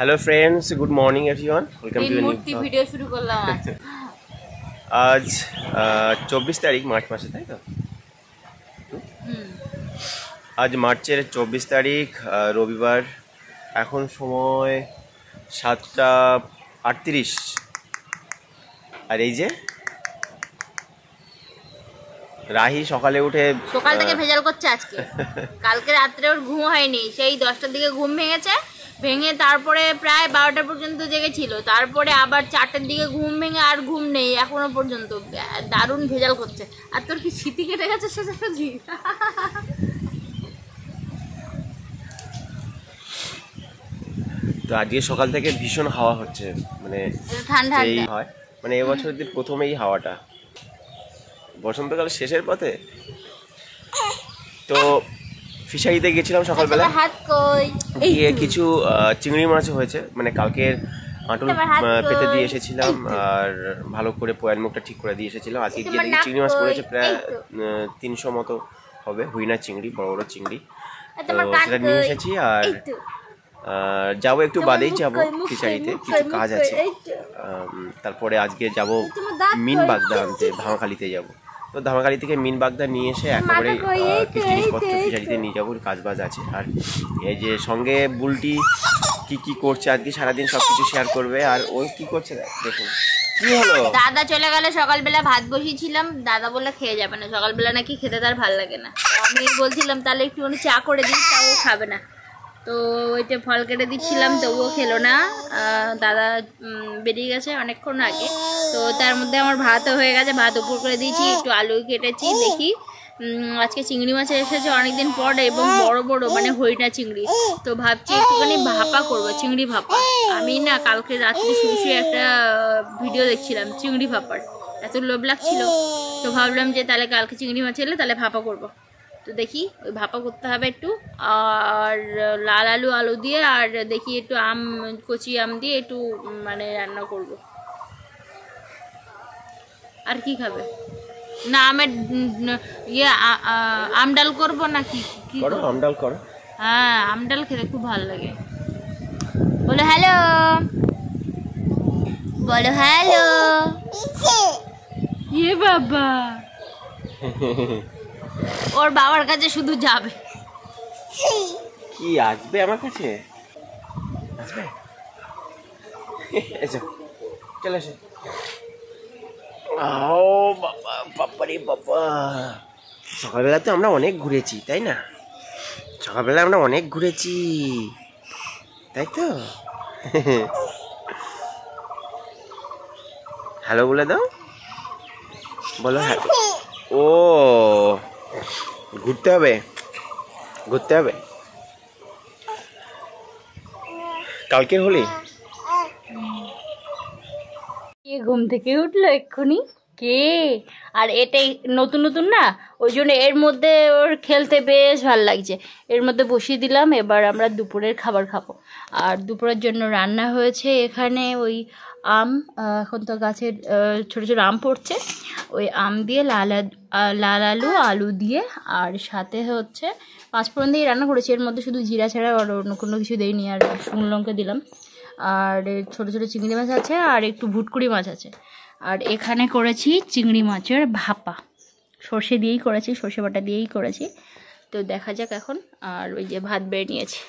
Hello friends, good morning everyone, welcome to new video शुरू করলাম आज 24 तारीख मार्च मासे তাই তো आज মার্চের 24 তারিখ রবিবার। এখন সময় 7:38 আর এই যে রাহি সকালে উঠে সকাল থেকে ভেজাল করছে আজকে। কালকে রাত্রে ওর ঘুম হয়নি, সেই 10টার দিকে ঘুম ভেঙেছে, ভেঙে তারপরে প্রায় 12টা পর্যন্ত জেগেছিল, তারপরে আবার 4টার দিকে ঘুম ভেঙে আর ঘুম নেই এখনো পর্যন্ত। দারুণ ভেজাল করছে। আর তোর কি স্মৃতি কেটে গেছে সোজাসুজি? তো আজকে সকাল থেকে ভীষণ হাওয়া হচ্ছে, মানে ঠান্ডা হয়, মানে এবছর প্রথমেই হাওয়াটা বসন্তকালের শেষের পথে। তো ফিশারিতে গেছিলাম সকালবেলা, গিয়ে কিছু চিংড়ি মাছ হয়েছে, মানে কালকের আঁটল পেতে দিয়ে এসেছিলাম আর ভালো করে পোয়ার মুখটা ঠিক করে দিয়ে এসেছিলাম। আজকে গিয়ে দেখি চিংড়ি মাছ পড়েছে প্রায় 300 মতো হবে, হুইনা চিংড়ি, বড় বড় চিংড়ি। তো সেটা নিয়ে এসেছি আর যাবো, একটু বাদেই যাবো ফিশারিতে, কিছু কাজ আছে। তারপরে আজকে যাব মিন বাগদা আনতে, ধামাখালিতে যাব। তো ধামাখালি থেকে মিন বাগদা নিয়ে এসে একেবারে কিছু জিনিসপত্র ফিশারিতে নিয়ে যাবো, কাজ বাজ আছে। আর এই যে সঙ্গে বুলটি কি করছে আজকে সারাদিন সবকিছু শেয়ার করবে। আর ও কি করছে দেখুন। কি হলো? দাদা চলে গেল, সকালবেলা ভাত বসিয়েছিলাম, দাদা বললে খেয়ে যাবে না, সকালবেলা নাকি খেতে তার ভালো লাগে না। আমি বলছিলাম তাহলে একটুখানি চা করে দিই, তাও খাবে না। তো ওইটা ফল কেটে দিচ্ছিলাম, তবুও খেলো না। দাদা বেরিয়ে গেছে অনেকক্ষণ আগে। তো তার মধ্যে আমার ভাতও হয়ে গেছে, ভাত উপর করে দিয়েছি, একটু আলু কেটেছি। দেখি আজকে চিংড়ি মাছ এসেছে অনেকদিন পর, এবং বড় বড় মানে হইনা চিংড়ি। তো ভাবছি একটুখানি ভাপা করবো, চিংড়ি ভাপা। আমি না কালকে রাত্রে শুয়ে শুয়ে একটা ভিডিও দেখছিলাম চিংড়ি ভাপার, এত লোভ লাগছিল। তো ভাবলাম যে তাহলে কালকে চিংড়ি মাছ এলে তাহলে ভাপা করবো। তো দেখি ওই ভাপা করতে হবে একটু, আর লাল আলু দিয়ে, আর দেখি একটু কচি আম দিয়ে একটু মানে রান্না করব। আর কি খাবে? না আমের ইয়ে আমডাল করবো নাকি? কি করো? আমডাল করো। হ্যাঁ, আমডাল খেতে খুব ভালো লাগে। বলো হ্যালো, বলো হ্যালো। ইয়ে বাবা, ওর বাবার কাছে শুধু যাবে। কি আসবে আমার কাছে? আসবে, এসো, চলে এসো। ও বাবা, বাবারে বাবা, সকালবেলা তো আমরা অনেক ঘুরেছি, তাই না? সকালবেলা আমরা অনেক ঘুরেছি, তাই তো? হ্যালো বলে দাও, বলো হ্যালো। ও ঘুরতে হবে, ঘুরতে হবে। কালকে হলি কে ঘুম থেকে উঠলো এক্ষুনি? কে? আর এটাই নতুন নতুন না, ওই জন্য এর মধ্যে ওর খেলতে বেশ ভালো লাগছে। এর মধ্যে বসিয়ে দিলাম, এবার আমরা দুপুরের খাবার খাবো। আর দুপুরের জন্য রান্না হয়েছে এখানে ওই আম, এখন তো গাছের ছোটো ছোটো আম পড়ছে, ওই আম দিয়ে লাল আলু দিয়ে, আর সাথে হচ্ছে পাঁচফোড়ন দিয়ে রান্না করেছি। এর মধ্যে শুধু জিরা ছাড়া আর অন্য কোনো কিছু দেইনি, আর শুকনো লঙ্কা দিলাম। আর ছোটো ছোটো চিংড়ি মাছ আছে, আর একটু ভুটকুড়ি মাছ আছে। আর এখানে করেছি চিংড়ি মাছের ভাপা, সর্ষে দিয়েই করেছি, সর্ষে বাটা দিয়েই করেছি। তো দেখা যাক এখন। আর ওই যে ভাত বেড়ে নিয়েছি।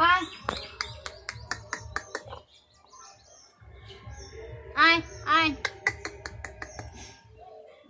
আয় আয় আয়,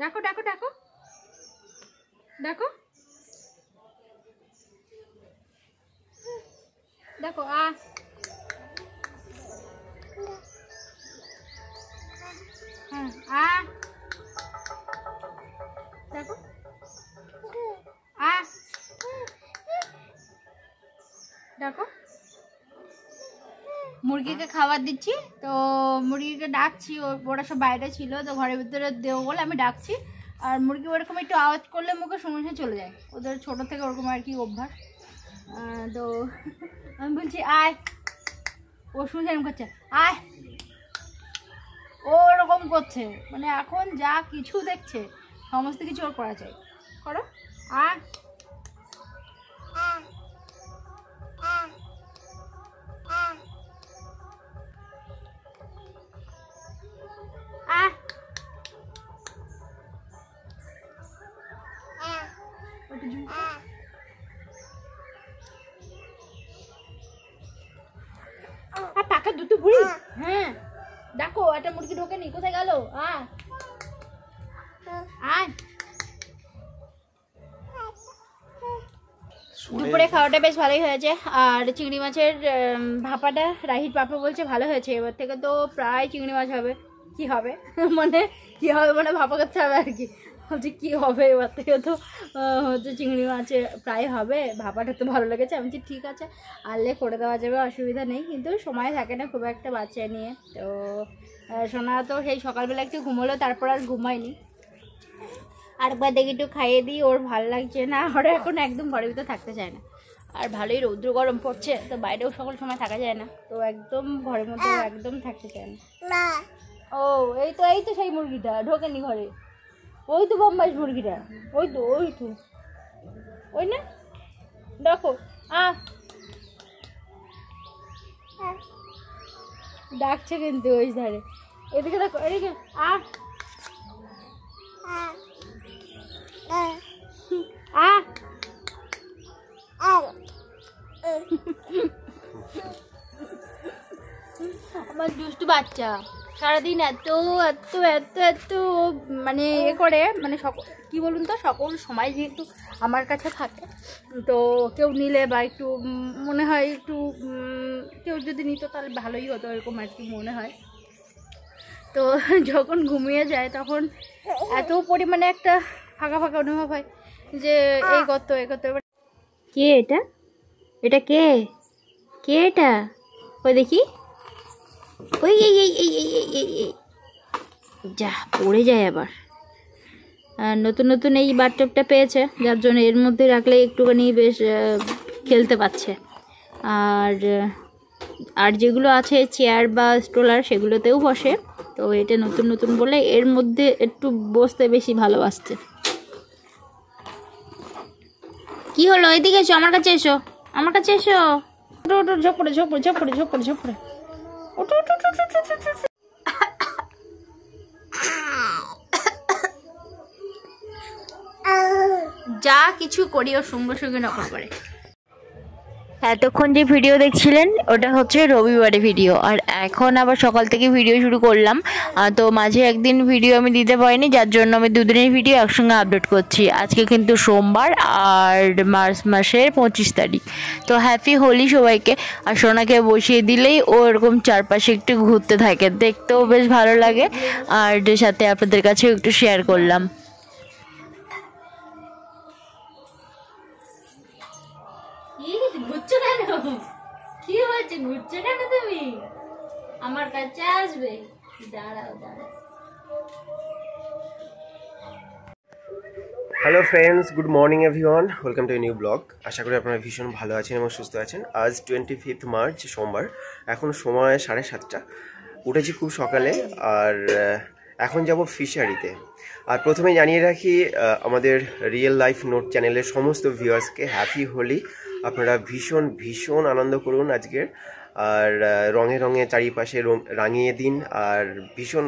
দেখো দেখো দেখো দেখো দেখো, আয় হ্যাঁ আয়, দেখো আয়, দেখো মুরগিকে খাবার দিচ্ছি। তো মুরগিকে ডাকছি, ওরা সব বাইরে ছিল, তো ঘরের ভিতরে দেবো বলে আমি ডাকছি। আর মুরগি ওরকম একটু আওয়াজ করলে মুখে শুনে চলে যায়, ওদের ছোটো থেকে ওরকম আর কি অভ্যাস। তো আমি বলছি আয়, ও শুনছে এরকম করছে, আয়, ও ওরকম করছে, মানে এখন যা কিছু দেখছে সমস্ত কিছু ওর করা চাই। করো আয়, টাকা দুটো বুড়ি। হ্যাঁ দেখো একটা মুরগি ঢোকেনি, কোথায় গেল? আয় আয়। দুপুরে খাওয়াটা বেশ ভালোই হয়েছে। আর চিংড়ি মাছের ভাপাটা রাহির পাপা বলছে ভালো হয়েছে, এবার থেকে তো প্রায় চিংড়ি মাছ হবে। কি হবে মানে কি হবে মানে ভাপা করতে হবে আর কি। বলছে কি হবে এবার থেকে তো হচ্ছে চিংড়ি মাছে প্রায় হবে, ভাপাটা তো ভালো লেগেছে। আমি বলছি ঠিক আছে আনলে করে দেওয়া যাবে, অসুবিধা নেই, কিন্তু সময় থাকে না খুব একটা বাচ্চা নিয়ে। তো সোনা তো সেই সকালবেলা একটু ঘুমোলো, তারপর আর ঘুমায়নি। আরেকবার দেখি একটু খাইয়ে দিই, ওর ভালো লাগছে না, ওরা এখন একদম ঘরের ভিতরে থাকতে চায় না। আর ভালোই রৌদ্র গরম পড়ছে, তো বাইরেও সকল সময় থাকা যায় না, তো একদম ঘরের মধ্যে একদম থাকতে চায় না। ও এই তো সেই মুরগিটা ঢোকেনি ঘরে, ওই তো বোম্বাই মুরগিটা, ওই তো ওই না দেখো। ডাকছে কিন্তু ওই ধারে, এদিকে দেখো, এদিকে আমার দুষ্টু বাচ্চা সারাদিন এত এত এত এত মানে করে, মানে কি বলুন তো, সকল সময় যেহেতু আমার কাছে থাকে, তো কেউ নিলে বা একটু মনে হয় একটু কেউ যদি নিত তাহলে ভালোই হতো, এরকম আর কি মনে হয়। তো যখন ঘুমিয়ে যায় তখন এত পরিমাণে একটা ফাঁকা ফাঁকা অনুভব হয় যে এই কত কে এটা কে এটা, ওই দেখি, ওই যা পড়ে যায় আবার। নতুন নতুন এই বাথটবটা পেয়েছে, যার জন্য এর মধ্যে রাখলে একটুখানি বেশ খেলতে পারছে। আর যেগুলো আছে চেয়ার বা স্ট্রোলার সেগুলোতেও বসে, তো এটা নতুন নতুন বলে এর মধ্যে একটু বসতে বেশি ভালোবাসছে। কি হলো, এদিকে এসো, আমার কাছে এসো, আমার কাছে এসো, ওটো ওটো ঝোপড়ে ঝোপড়ে ঝোপড়ে ঝোপড়ে ঝোপড়ে ওটো ওটো ওটো। যা কিছু করি ওর সঙ্গে সঙ্গে নকল করে। এতক্ষণ যে ভিডিও দেখছিলেন ওটা হচ্ছে রবিবারে ভিডিও, আর এখন আবার সকাল থেকে ভিডিও শুরু করলাম। তো মাঝে একদিন ভিডিও আমি দিতে পারিনি, যার জন্য আমি দুদিনের ভিডিও একসঙ্গে আপলোড করছি। আজকে কিন্তু সোমবার আর মার্চ মাসের 25 তারিখ। তো হ্যাপি হোলি সবাইকে। আর সোনাকে বসিয়ে দিলেই ও এরকম চারপাশে একটু ঘুরতে থাকে, দেখতেও বেশ ভালো লাগে, আর সাথে আপনাদের কাছেও একটু শেয়ার করলাম। ঘুরছো কেন, কি হয়েছে, ঘুরছো কেন তুমি? আমার কাছে আসবে, দাঁড়াও। Hello friends, good morning everyone, welcome to a new blog. আশা করি আপনারা ভীষণ ভালো আছেন এবং সুস্থ আছেন। আজ 25 মার্চ সোমবার, এখন সময় 7:30। উঠেছি খুব সকালে, আর এখন যাব ফিশারিতে। আর প্রথমে জানিয়ে রাখি আমাদের রিয়েল লাইফ নোট চ্যানেলের সমস্ত ভিউয়ার্সকে হ্যাপি হোলি। আপনারা ভীষণ ভীষণ আনন্দ করুন আজকের, আর রঙে রঙে চারিপাশে রাঙিয়ে দিন, আর ভীষণ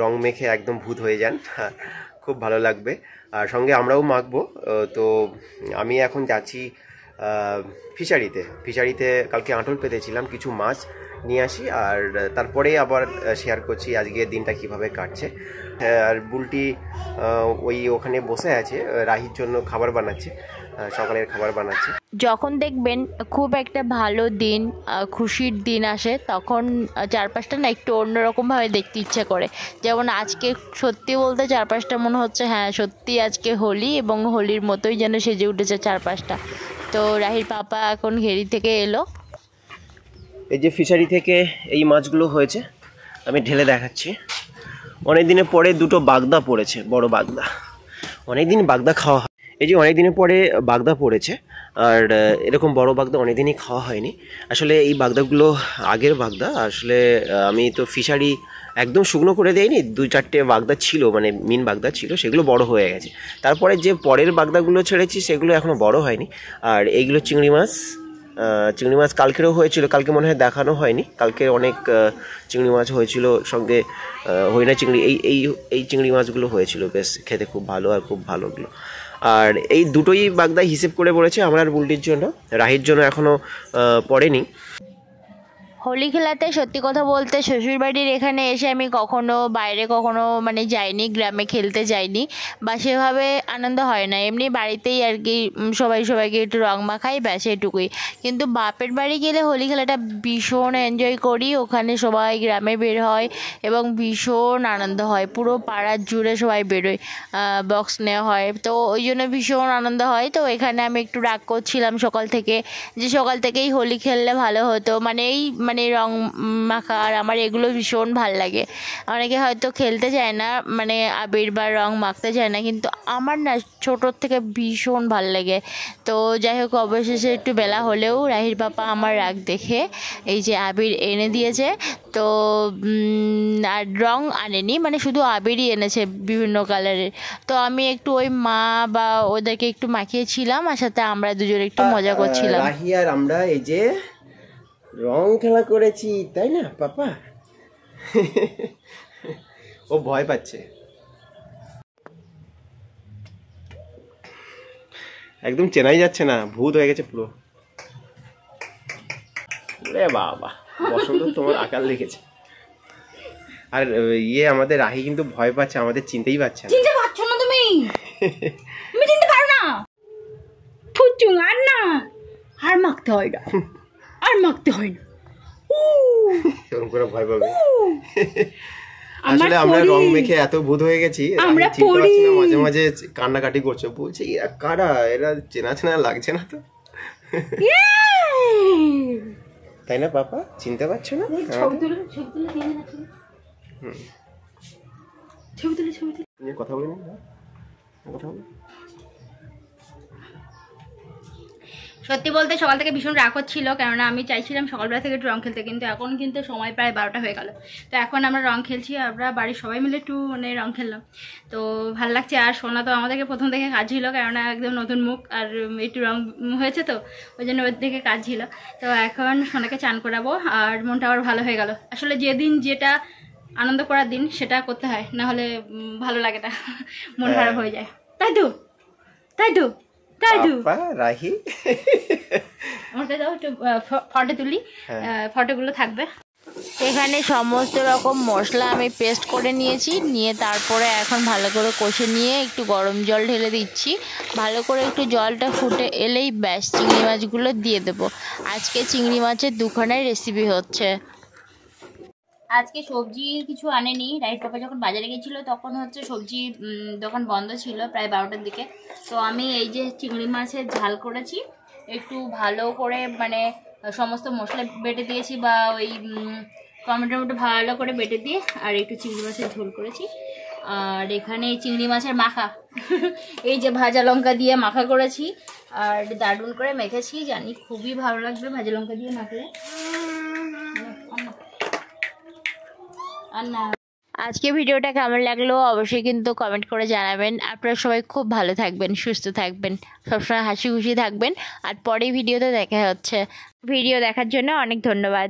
রং মেখে একদম ভূত হয়ে যান, খুব ভালো লাগবে। আর সঙ্গে আমরাও মাখবো। তো আমি এখন যাচ্ছি ফিশারিতে কালকে আঁটল পেতেছিলাম, কিছু মাছ নিয়ে আসি, আর তারপরে আবার শেয়ার করছি আজকের দিনটা কিভাবে কাটছে। আর বুলটি ওখানে বসে আছে, রাহির জন্য খাবার বানাচ্ছে, সকালের খাবার বানাচ্ছে। যখন দেখবেন খুব একটা ভালো দিন, খুশির দিন আসে, তখন চারপাশটা না একটু অন্যরকমভাবে দেখতে ইচ্ছে করে। যেমন আজকে সত্যি বলতে চারপাশটা মনে হচ্ছে হ্যাঁ সত্যি আজকে হোলি, এবং হোলির মতোই যেন সেজে উঠেছে চারপাশটা। তো রাহির পাপা এখন ঘেরি থেকে এলো। এই যে ফিশারি থেকে এই মাছগুলো হয়েছে, আমি ঢেলে দেখাচ্ছি। অনেক দিনের পরে দুটো বাগদা পড়েছে, বড় বাগদা। অনেকদিন বাগদা খাওয়া হয়, এই যে অনেক দিনের পরে বাগদা পড়েছে, আর এরকম বড় বাগদা অনেকদিনই খাওয়া হয়নি। আসলে এই বাগদাগুলো আগের বাগদা, আসলে আমি তো ফিশারি একদম শুকনো করে দেয়নি, 2-4টে বাগদা ছিল, মানে মিন বাগদা ছিল, সেগুলো বড় হয়ে গেছে। তারপরে যে পরের বাগদাগুলো ছেড়েছি সেগুলো এখনও বড় হয়নি। আর এইগুলো চিংড়ি মাছ কালকেরও হয়েছিল, কালকে মনে হয় দেখানো হয়নি। কালকে অনেক চিংড়ি মাছ হয়েছিল, সঙ্গে হইনা চিংড়ি, এই চিংড়ি মাছগুলো হয়েছিল, বেশ খেতে খুব ভালো, আর খুব ভালোগুলো। আর এই দুটোই বাগদা হিসেব করে পড়েছে আমার আর বুলটির জন্য, রাহির জন্য এখনও পড়েনি। হোলি খেলাতে সত্যি কথা বলতে শ্বশুরবাড়ির এখানে এসে আমি বাইরে কখনো মানে যাইনি, গ্রামে খেলতে যাইনি বা সেভাবে আনন্দ হয় না। এমনি বাড়িতেই আর কি সবাইকে একটু রং মাখাই, ব্যাস এটুকুই। কিন্তু বাপের বাড়ি গেলে হোলি খেলাটা ভীষণ এনজয় করি। ওখানে সবাই গ্রামে বের হয় এবং ভীষণ আনন্দ হয়, পুরো পাড়ার জুড়ে সবাই বেরোয়, বক্স নেওয়া হয়, তো ওই জন্য ভীষণ আনন্দ হয়। তো এখানে আমি একটু রাগ করছিলাম সকাল থেকেই হোলি খেললে ভালো হতো, মানে রং মাখা, আর আমার এগুলো ভীষণ ভাল লাগে। অনেকে হয়তো খেলতে চায় না, মানে আবির বা রং মাখতে চায় না, কিন্তু আমার না ছোটোর থেকে ভীষণ ভাল লাগে। তো যাই হোক, অবশেষে একটু বেলা হলেও রাহির পাপা আমার রাগ দেখে এই যে আবির এনে দিয়েছে। তো আর রং আনেনি, মানে শুধু আবিরই এনেছে বিভিন্ন কালারের। তো আমি একটু ওই মা বা ওদেরকে একটু মাখিয়েছিলাম, আর সাথে আমরা দুজন একটু মজা করছিলাম। রাহি আর আমরা এই যে রং খেলা করেছি, তাই না পাপা? ও ভয় পাচ্ছে, একদম চেনাই যাচ্ছে না, ভূত হয়ে গেছে পুরো। বাবা বসন্ত তোমার আকার লেগেছে। আর আমাদের রাহি কিন্তু ভয় পাচ্ছে, আমাদের চিনতেই পারছে না। চিনতে পারছো না তুমি? তুমি চিনতে পারো না? ফুচুং আর মাখতে হয় না, এরকম করে ভয় পাবে। আসলে আমরা রং মেখে এত ভূত হয়ে গেছি, আমরা চিনতে পারছি না, মাঝে মাঝে কান্নাকাটি করছে, বলছে এরা কারা, এরা চেনা লাগছে না তো। তাই না পাপা, চিনতে পারছো না? কথা বলি না, কথা বলি। সত্যি বলতে সকাল থেকে ভীষণ রাগ হচ্ছিল, কেননা আমি চাইছিলাম সকালবেলা থেকে একটু রং খেলতে, কিন্তু এখন কিন্তু সময় প্রায় 12টা হয়ে গেল। তো এখন আমরা রং খেলছি, আমরা বাড়ির সবাই মিলে একটু মানে রং খেললাম, তো ভালো লাগছে। আর সোনা তো আমাদেরকে প্রথম থেকে কাজ ছিল, কেননা একদম নতুন মুখ আর একটু রং হয়েছে, তো ওই জন্য ওর দিকে কাজ ছিল। তো এখন সোনাকে চান করাবো, আর মনটা আবার ভালো হয়ে গেল। আসলে যেদিন যেটা আনন্দ করার দিন সেটা করতে হয়, না হলে ভালো লাগে না, মন খারাপ হয়ে যায়। তাই তো রাহি আমাকে দাও একটু ফটো তুলি, ফটোগুলো থাকবে। এখানে সমস্ত রকম মশলা আমি পেস্ট করে নিয়ে তারপরে এখন ভালো করে কষে নিয়ে একটু গরম জল ঢেলে দিচ্ছি। ভালো করে একটু জলটা ফুটে এলেই ব্যাস চিংড়ি মাছগুলো দিয়ে দেবো। আজকে চিংড়ি মাছের দুখানায় রেসিপি হচ্ছে। আজকে সবজি কিছু আনেনি, রাইট পাপা যখন বাজারে গেছিলো তখন হচ্ছে সবজি দোকান বন্ধ ছিল প্রায় 12টার দিকে। তো আমি এই যে চিংড়ি মাছের ঝাল করেছি, একটু ভালো করে মানে সমস্ত মশলা বেটে দিয়েছি, বা ওই টমেটো ভালো করে বেটে দিয়ে আর একটু চিংড়ি মাছের ঝোল করেছি। আর এখানে চিংড়ি মাছের মাখা এই যে ভাজা লঙ্কা দিয়ে মাখা করেছি, আর দারুণ করে মেখেছি, জানি খুবই ভালো লাগবে ভাজা লঙ্কা দিয়ে মাখলে। আজকে ভিডিওটা কেমন লাগলো অবশ্যই কিন্তু কমেন্ট করে জানাবেন। আপনারা সবাই খুব ভালো থাকবেন, সুস্থ থাকবেন, সবসময় হাসি খুশি থাকবেন। আর পরের ভিডিওতে দেখা হচ্ছে। ভিডিও দেখার জন্য অনেক ধন্যবাদ।